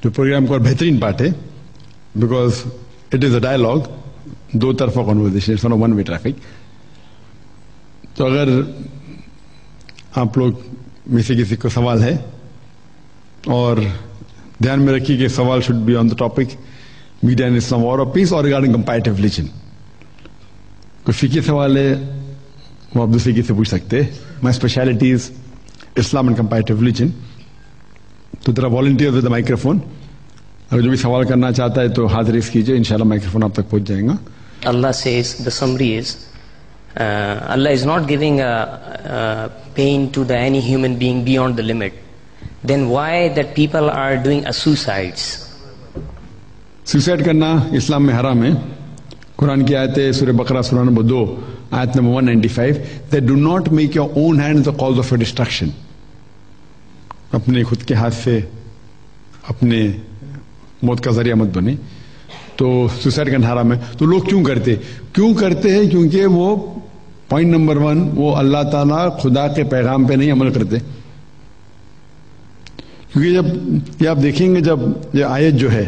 जो प्रोग्राम का बेहतरीन पार्ट है, because it is a dialogue, दो तरफा conversation, it's not one way traffic. तो अगर आप लोग में से किसी को सवाल है, और ध्यान में रखिए कि सवाल should be on the topic media in Islam, war of peace, और रिगार्डिंग कंपैरेटिव रिलीजन. कोई फिकी सवाल है वो आप दूसरे की से पूछ सकते हैं. My speciality is Islam and comparative religion. तो there are volunteers with the microphone. अगर जो भी सवाल करना चाहता है तो हाथ रेस कीजिए, इंशाल्लाह माइक्रोफोन आप तक पहुंच जाएगा. Allah says, the summary is, Allah is not giving a pain to any human being beyond the limit. Then why that people are doing suicides? Suicide करना इस्लाम में हराम है. कुरान की आयत है सूरह बकरा सूरह नंबर 2 आयत number 195, that do not make your own hands the cause of your destruction. अपने खुद के हाथ से अपने मौत का जरिया मत बने. तो सुसाइड करना हराम है. तो लोग क्यों करते हैं? क्योंकि वो पॉइंट नंबर 1, वो अल्लाह ताला खुदा के पैगाम पे नहीं अमल करते. क्योंकि जब ये आप देखेंगे, जब ये आयत जो है,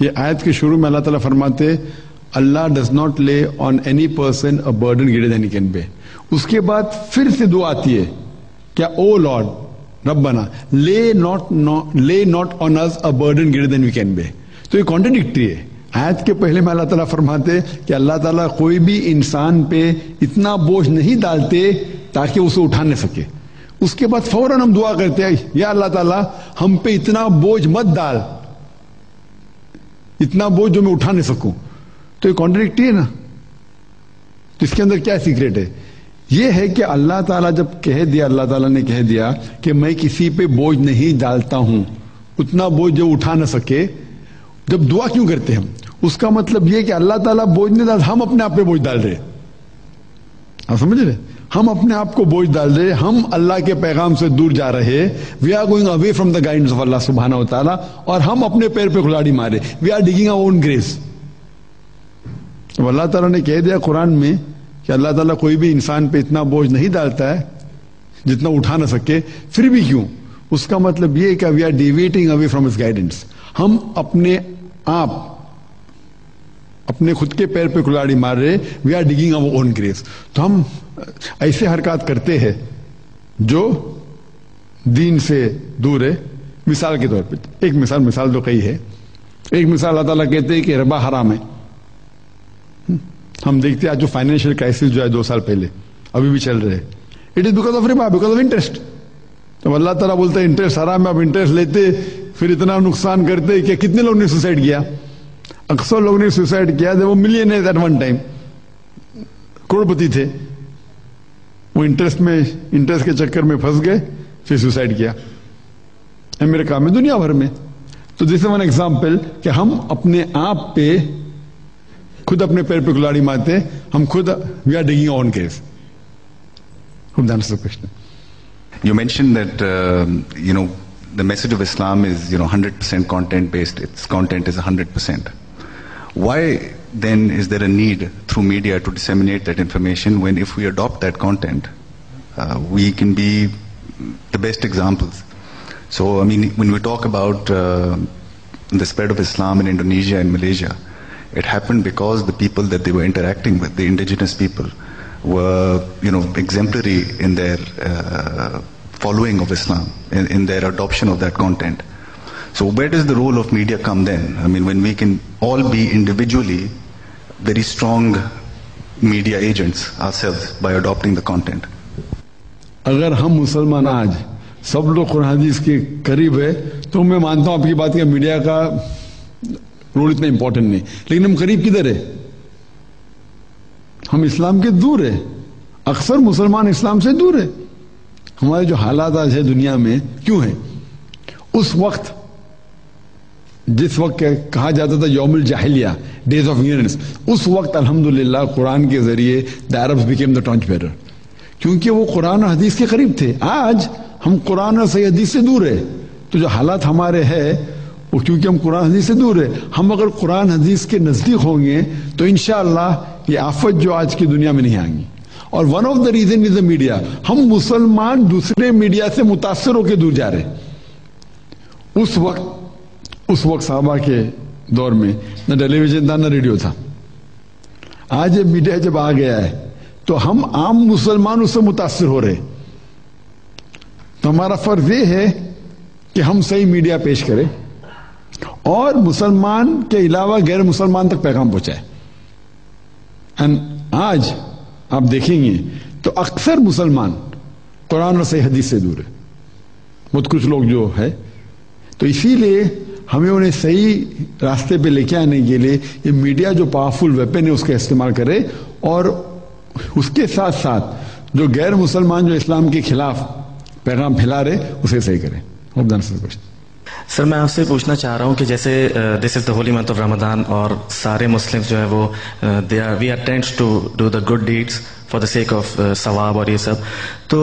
ये आयत के शुरू में अल्लाह ताला फरमाते Allah does not lay on any person a burden greater than he can bear. उसके बाद फिर से दुआ आती है, क्या? ओ लॉर्ड रब्बना lay not on us a burden greater than we can bear. तो ये कॉन्ट्रडिक्टरी है. आयत के पहले में अल्लाह ताला फरमाते कि अल्लाह ताला कोई भी इंसान पे इतना बोझ नहीं डालते ताकि उसे उठा न सके. उसके बाद फौरन हम दुआ करते हैं, या अल्लाह ताला हम पे इतना बोझ मत डाल, इतना बोझ जो मैं उठा नहीं सकूं. तो ये कॉन्ट्रडिक्टरी है ना. तो इसके अंदर क्या सीक्रेट है? ये है कि अल्लाह ताला जब अल्लाह ताला ने कह दिया कि मैं किसी पे बोझ नहीं डालता हूं, उतना बोझ जो उठा ना सके. जब दुआ क्यों करते हैं हम? उसका मतलब ये कि अल्लाह ताला बोझ नहीं डाल, हम अपने आप पे बोझ डाल रहे. आप समझ रहे? हम अपने आप को बोझ डाल रहे, हम अल्लाह के पैगाम से दूर जा रहे. We are going away from the guidance of Allah सुब्हानहू व तआला, और हम अपने पैर पे कुल्हाड़ी मारे. We are digging our own graves. तो अल्लाह ताला ने कह दिया कुरान में कि अल्लाह ताला कोई भी इंसान पे इतना बोझ नहीं डालता है जितना उठा ना सके. फिर भी क्यों? उसका मतलब ये कि we are deviating away from his guidance. हम अपने आप अपने खुद के पैर पे कुल्हाड़ी मार रहे. We are digging our own graves. तो हम ऐसे हरकत करते हैं जो दीन से दूर है. मिसाल के तौर पे एक मिसाल तो कई है. एक मिसाल अल्लाह ताला कहते हैं कि रिबा हराम है. हम देखते हैं आज जो फाइनेंशियल क्राइसिस जो है 2 साल पहले अभी भी चल रहे, it is because of Riba, because of interest. तो अल्लाह ताला बोलता है इंटरेस्ट हराम है. अब इंटरेस्ट लेते फिर इतना नुकसान करते कि कितने लोग ने सुसाइड किया? अक्सर लोगों ने सुसाइड किया. वो मिलियनर एट वन टाइम, करोड़पति थे. वो इंटरेस्ट के चक्कर में फंस गए, फिर सुसाइड किया. अमेरिका में, दुनिया भर में. तो दिस इज वन एग्जाम्पल कि हम अपने आप पे खुद अपने पैर पे कुल्हाड़ी मारते. हम खुद we are digging on case. Hope that answers the question. You mentioned that the message of Islam is 100% content based. Its content is 100%. Why then is there a need through media to disseminate that information when if we adopt that content, we can be the best examples? So I mean, when we talk about the spread of Islam in Indonesia and Malaysia, it happened because the people that they were interacting with, the indigenous people, were exemplary in their following of Islam, in their adoption of that content. So where does the role of media come then? I mean, when we can all be individually very strong media agents ourselves by adopting the content. अगर हम मुसलमान आज सब लोग कुरान हदीस के करीब है तो मैं मानता हूं आपकी बात कि मीडिया का रोल इतना इंपॉर्टेंट नहीं. लेकिन हम करीब किधर है? हम इस्लाम के दूर है. अक्सर मुसलमान इस्लाम से दूर है. हमारे जो हालात आज है दुनिया में क्यों है? उस वक्त जिस वक्त कहा जाता था यौमुल जाहिलिया, डेज ऑफ इग्नोरेंस, उस वक्त अल्हम्दुलिल्लाह कुरान के जरिए the Arabs became the torch bearer, क्योंकि वो कुरान और हदीस के करीब थे. आज हम कुरान और सही हदीस से दूर है. तो जो हालात हमारे हैं वो क्योंकि हम कुरान हदीस से दूर है. हम अगर कुरान हदीस के नजदीक होंगे तो इंशाअल्लाह ये आफत जो आज की दुनिया में नहीं आएंगी. और one of the reason is the media. हम मुसलमान दूसरे मीडिया से मुतासर होकर दूर जा रहे. उस वक्त उस वक्त साहबा के दौर में न टेलीविजन था न रेडियो था। आज ये मीडिया जब आ गया है तो हम आम मुसलमान उससे मुतासिर हो रहे। तो हमारा फर्ज ये है कि हम सही मीडिया पेश करें और मुसलमान के अलावा गैर मुसलमान तक पैगाम पहुंचाए। एंड आज आप देखेंगे तो अक्सर मुसलमान कुरान और सही हदीस से दूर है, बहुत कुछ लोग जो है। तो इसीलिए हमें उन्हें सही रास्ते पे लेके आने के लिए ये मीडिया जो पावरफुल वेपन है उसका इस्तेमाल करे, और उसके साथ साथ जो गैर मुसलमान जो इस्लाम के खिलाफ पैगाम फैला रहे उसे सही करें। सर मैं आपसे पूछना चाह रहा हूँ कि जैसे this is the holy month of Ramzan और सारे मुस्लिम्स जो है वो we are tends to do the good deeds for the sake of sawab और ये सब। तो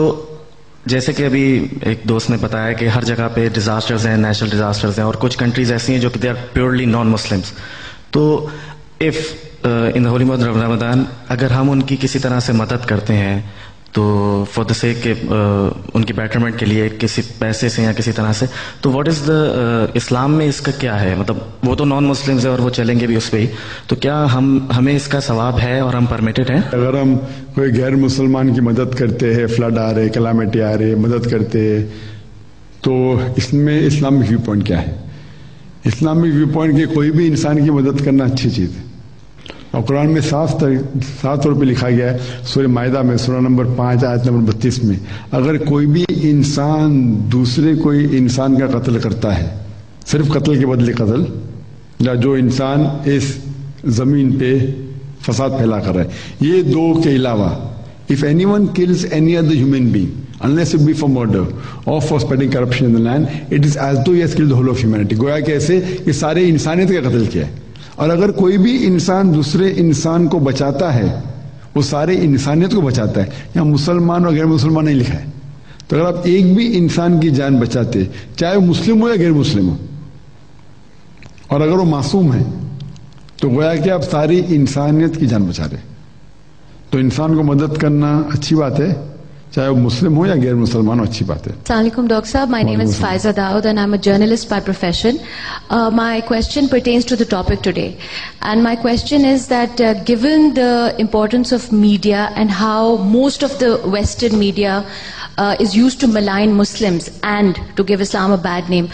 जैसे कि अभी एक दोस्त ने बताया कि हर जगह पे डिजास्टर्स हैं, नेचुरल डिजास्टर्स हैं, और कुछ कंट्रीज ऐसी हैं जो कि they are purely non Muslims. तो if in the holy month of Ramzan अगर हम उनकी किसी तरह से मदद करते हैं तो फॉर द सेक के उनकी बेटरमेंट के लिए किसी पैसे से या किसी तरह से, तो व्हाट इज द इस्लाम में इसका क्या है? मतलब वो तो नॉन मुस्लिम्स है और वो चलेंगे भी उस पे ही, तो क्या हमें इसका सवाब है और हम परमिटेड हैं? अगर हम कोई गैर मुसलमान की मदद करते हैं, फ्लड आ रहे, कलामिटी आ रहे, मदद करते हैं, तो इसमें इस्लामिक व्यू पॉइंट क्या है? इस्लामिक व्यू पॉइंट के कोई भी इंसान की मदद करना अच्छी चीज़ है, और कुरान में साफ तौर पे लिखा गया है सूरह माइदा में सूरह नंबर 5 आयत नंबर 32 में, अगर कोई भी इंसान दूसरे कोई इंसान का कत्ल करता है, सिर्फ कत्ल के बदले कत्ल, या जो इंसान इस जमीन पे फसाद फैला कर रहा है, ये दो के अलावा if anyone kills any other human being unless it be for murder or for spreading corruption in the land, it is as though he has killed the whole of humanity। गोया कि ऐसे ये सारे इंसानियत का कत्ल किया है। और अगर कोई भी इंसान दूसरे इंसान को बचाता है वो सारे इंसानियत को बचाता है। यहाँ मुसलमान और गैर मुसलमान नहीं लिखा है। तो अगर आप एक भी इंसान की जान बचाते, चाहे वो मुस्लिम हो या गैर मुस्लिम हो, और अगर वो मासूम है, तो गोया कि आप सारी इंसानियत की जान बचा रहे। तो इंसान को मदद करना अच्छी बात है, चाहे वो मुस्लिम हो या गैर मुसलमान हो, अच्छी बात है। Assalamu alaikum, Dr. Saab. My name is Faiza Daud and I'm a journalist by profession. My question pertains to the topic today. And my question is that given the importance of media and how most of the Western media is used to malign Muslims and to give Islam a bad name,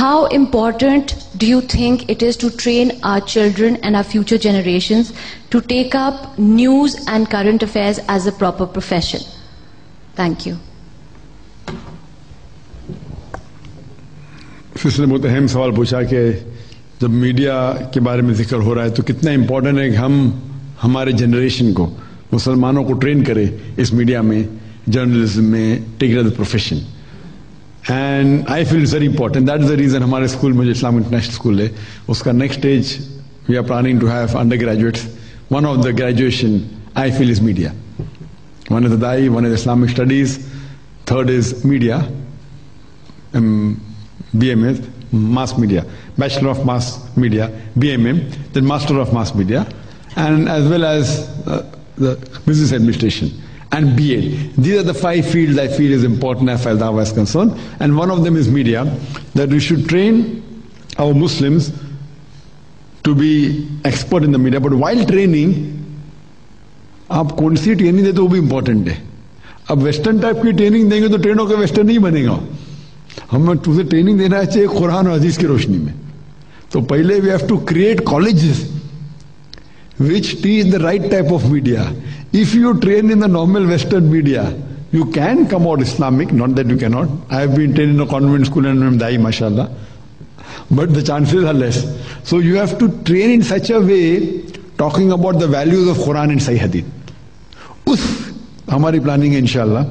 how important do you think it is to train our children and our future generations to take up news and current affairs as a proper profession? Thank you. फिर बहुत अहम सवाल पूछा कि जब media के बारे में जिक्र हो रहा है तो कितना इम्पोर्टेंट है कि हम हमारे जनरेशन को, मुसलमानों को ट्रेन करें इस मीडिया में, जर्नलिज्म में, take it as a profession. And I feel it's very important. That is the reason हमारे स्कूल में जो इस्लामिक इंटरनेशनल स्कूल है उसका next stage we are planning to have undergraduates. One of the graduation I feel is media. One is the Dai, one is Islamic Studies, third is Media, BMS, Mass Media, Bachelor of Mass Media, BMM, then Master of Mass Media, and as well as the Business Administration and BA. These are the 5 fields I feel is important as far as Dawah is concerned, and one of them is media, that we should train our Muslims to be expert in the media, but while training, आप कौन सी training देते वो भी important है। अब western type की training देंगे तो ट्रेन होकर वेस्टर्न नहीं बनेगा। हमें तुझे ट्रेनिंग देना चाहिए कुरान और हदीस की रोशनी में। तो पहले we have to create colleges which teach the right type of media. If you train in the normal western media you can come out Islamic, not that you can not. I have been train in a convent school and I am दाई माशाल्लाह, but the chances are less. So you have to train in such a way talking about the values of Quran and सही हदीस। उस हमारी planning है इंशाल्लाह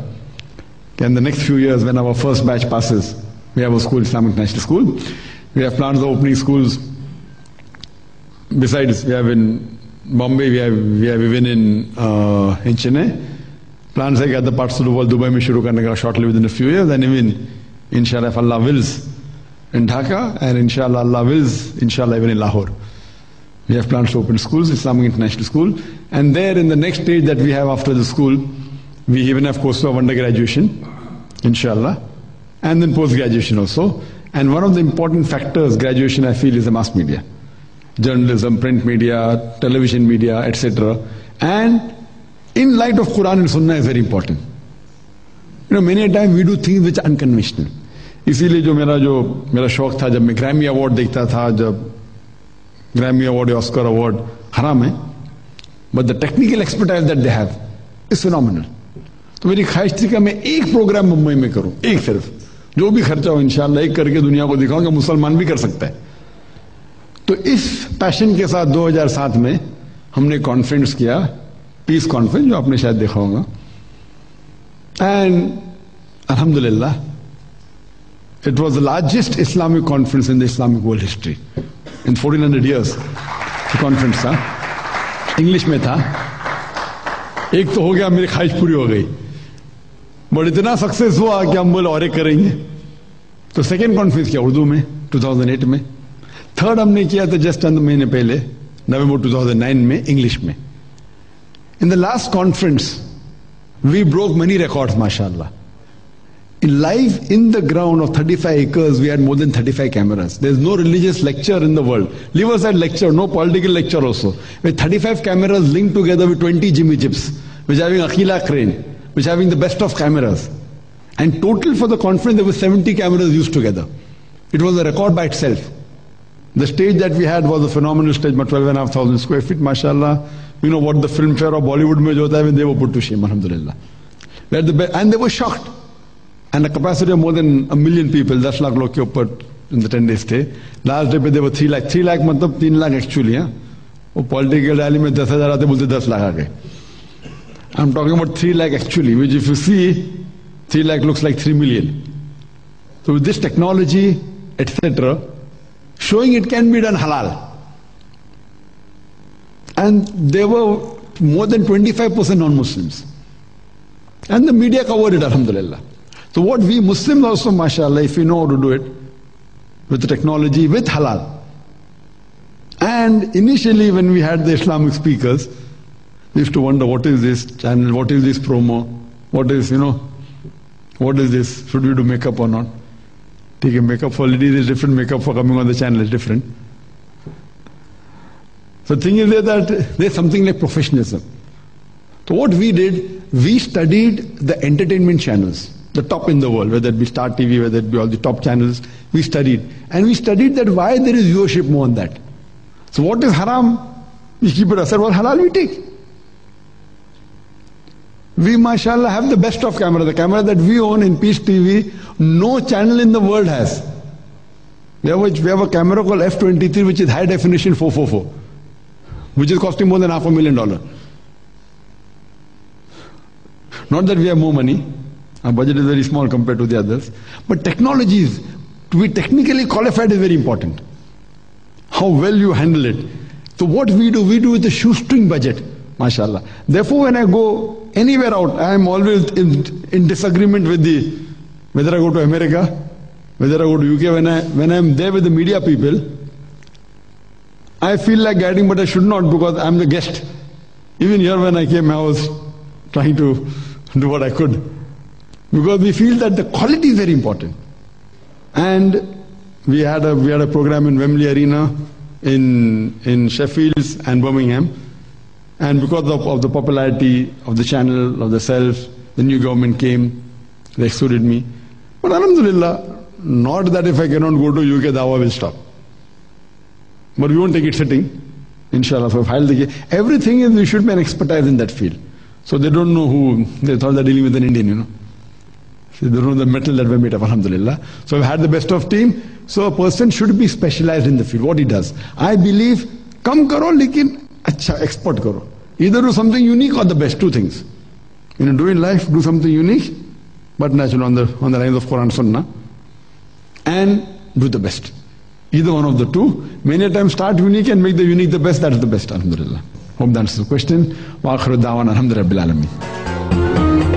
कि in the next few years when our first batch passes, we have a school, Islamic International School. We have plans of opening schools. Besides, we have in Bombay, we have even in Chennai. Plans है कि other parts of the world, Dubai में शुरू करने का shortly within a few years, and even inshallah if Allah wills in Dhaka, and inshallah Allah wills inshallah even in Lahore. We have plans to open schools, Islamic International School, and there in the next stage that we have after the school, we even have courses of undergraduation, inshallah, and then post-graduation also. And one of the important factors, graduation, I feel, is the mass media. Journalism, print media, television media, etc. And in light of Quran and Sunnah is very important. Many a time we do things which are unconventional. इसीलिए जो मेरा शौक था, जब मैं Grammy award देखता था, जब ग्रैमी अवार्ड या ऑस्कर अवार्ड, हराम है, but the technical expertise that they have is phenomenal. तो मेरी ख्वाहिश थी कि मैं एक प्रोग्राम मुंबई में करूं, एक सिर्फ, जो भी खर्चा हो इंशाल्लाह एक करके दुनिया को दिखाऊं कि मुसलमान भी कर सकता है. तो इस पैशन के साथ 2007 में हमने कॉन्फ्रेंस किया, पीस कॉन्फ्रेंस, जो आपने शायद देखा होगा. एंड अल्हम्दुलिल्लाह, it was the largest Islamic conference in the Islamic world history. In 1400 years, the conference था, इंग्लिश में था. एक तो हो गया, मेरी ख्वाहिश पूरी हो गई, बट इतना सक्सेस हुआ कि हम बोले और एक करेंगे. तो सेकेंड कॉन्फ्रेंस किया उर्दू में 2008 में. थर्ड हमने किया था जस्ट चंद महीने पहले, नवंबर 2009 में, इंग्लिश में. In the last conference we broke many records, mashallah. Live in the ground of 35 acres, we had more than 35 cameras. There's no religious lecture in the world. Leave aside lecture, no political lecture also. With 35 cameras linked together with 20 Jimmy Jeeps, which having Akhila crane, which having the best of cameras. And total for the conference, there were 70 cameras used together. It was a record by itself. The stage that we had was a phenomenal stage, about 12,500 square feet, mashallah. You know what the filmfare of Bollywood mein jo hota hai, when they were put to shame, alhamdulillah. And they were shocked. And a capacity of more than 1 million people, 10 lakh log ke upar in the 10-day stay. Last day pe there were 3 lakh. 3 lakh matlab 3 lakh actually, yeah. वो political rally में 10,000 आते बोलते 10 lakh आ गए. I'm talking about 3 lakh actually, which if you see, 3 lakh looks like 3 million. So with this technology, etc., showing it can be done halal. And there were more than 25% non-Muslims. And the media covered it, alhamdulillah. So what we Muslims also, mashallah, if we know how to do it, with the technology, with halal. And initially when we had the Islamic speakers, we used to wonder, what is this channel, what is this promo, what is, what is this, should we do makeup or not? Take makeup for ladies is different, makeup for coming on the channel is different. So the thing is that there's something like professionalism. So what we did, we studied the entertainment channels, the top in the world, whether it be Star TV, whether it be all the top channels, we studied. And we studied that why there is viewership more on that. So what is haram, we keep it aside, what halal we take. We, mashallah, have the best of camera. The camera that we own in Peace TV, no channel in the world has. We have a camera called F23, which is high definition 444, which is costing more than $500,000. Not that we have more money. Our budget is very small compared to the others. But technologies, to be technically qualified is very important. How well you handle it. So what we do with a shoestring budget, mashallah. Therefore when I go anywhere out, I am always in disagreement with whether I go to America, whether I go to UK, when I am there with the media people, I feel like guiding, but I should not because I am the guest. Even here when I came, I was trying to do what I could. Because we feel that the quality is very important. And we had a program in Wembley Arena, in Sheffield and Birmingham. And because of the popularity of the channel, of the self, the new government came, they excluded me. But alhamdulillah, not that if I cannot go to UK, Dawah will stop. But we won't take it sitting, inshallah. So everything is, we should be an expertise in that field. So they don't know who, they thought they're dealing with an Indian, So they don't know the metal that we made of, alhamdulillah. So we've had the best of team. So a person should be specialized in the field, what he does. I believe, kam karo, lekin acha, expert karo. Either do something unique or the best, two things. Do in life, do something unique, but natural on the lines of Quran Sunnah, and do the best. Either one of the two. Many times start unique and make the unique the best, that is the best, alhamdulillah. Hope that answers the question. Wa akhiru da'wana alhamdulillahi rabbil alamin.